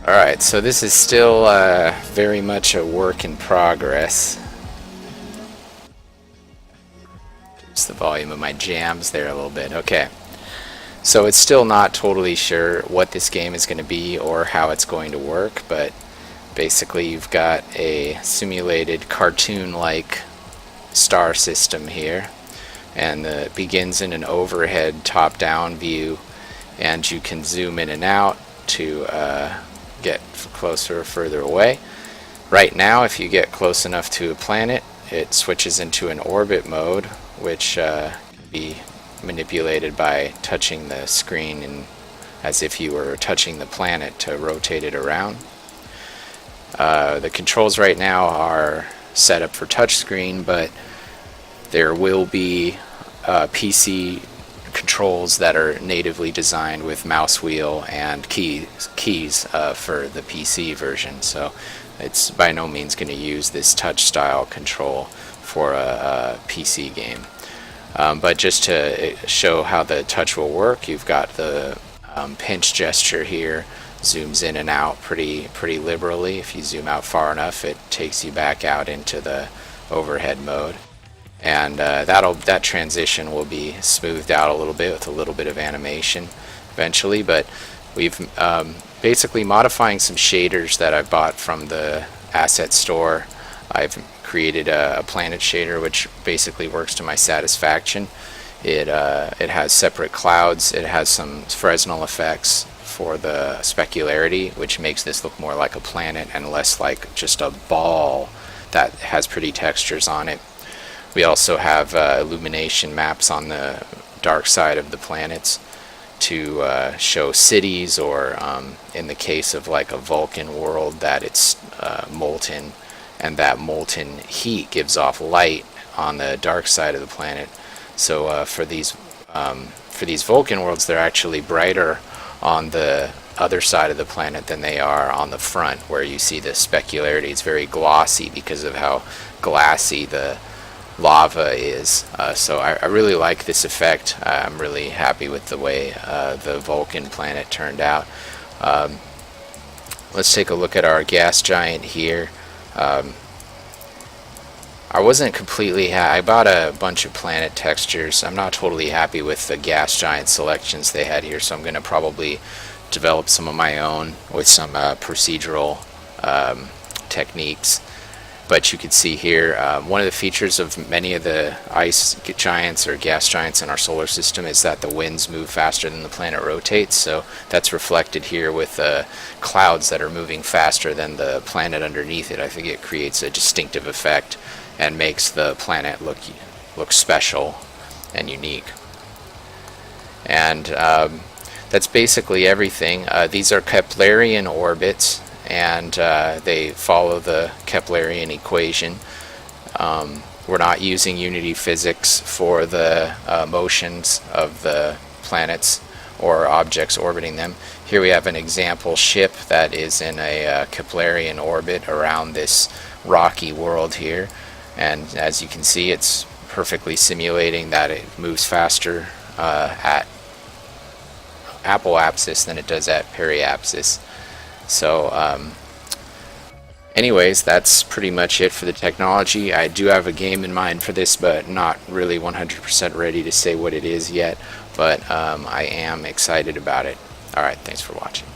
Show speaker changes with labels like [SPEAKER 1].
[SPEAKER 1] Alright, so this is still very much a work in progress. Reduce the volume of my jams there a little bit. Okay. So it's still not totally sure what this game is going to be or how it's going to work, but basically you've got a simulated cartoon-like star system here, and it begins in an overhead top-down view, and you can zoom in and out to get closer or further away. Right now, if you get close enough to a planet, it switches into an orbit mode, which can be manipulated by touching the screen and as if you were touching the planet to rotate it around. The controls right now are set up for touchscreen, but there will be PC controls that are natively designed with mouse wheel and keys for the PC version. So it's by no means going to use this touch style control for a PC game. But just to show how the touch will work, you've got the pinch gesture here. Zooms in and out pretty liberally. If you zoom out far enough, it takes you back out into the overhead mode, and that transition will be smoothed out a little bit with a little bit of animation eventually. But we've basically modifying some shaders that I bought from the asset store. I've created a planet shader which basically works to my satisfaction. It has separate clouds. It has some Fresnel effects for the specularity, which makes this look more like a planet and less like just a ball that has pretty textures on it. We also have illumination maps on the dark side of the planets to show cities, or in the case of like a Vulcan world, that it's molten, and that molten heat gives off light on the dark side of the planet. So for these Vulcan worlds, they're actually brighter on the other side of the planet than they are on the front, where you see the specularity. It's very glossy because of how glassy the lava is. So I really like this effect. I'm really happy with the way the Vulcan planet turned out. Let's take a look at our gas giant here. I wasn't completely I bought a bunch of planet textures. I'm not totally happy with the gas giant selections they had here, so I'm going to probably develop some of my own with some procedural techniques. But you can see here, one of the features of many of the ice giants or gas giants in our solar system is that the winds move faster than the planet rotates. So that's reflected here with clouds that are moving faster than the planet underneath it. I think it creates a distinctive effect and makes the planet look special and unique. And that's basically everything. These are Keplerian orbits, and they follow the Keplerian equation. We're not using unity physics for the motions of the planets or objects orbiting them. Here we have an example ship that is in a Keplerian orbit around this rocky world here. And as you can see, it's perfectly simulating that it moves faster at apoapsis than it does at periapsis. So anyways, that's pretty much it for the technology. I do have a game in mind for this, but not really 100% ready to say what it is yet. But I am excited about it. Alright, thanks for watching.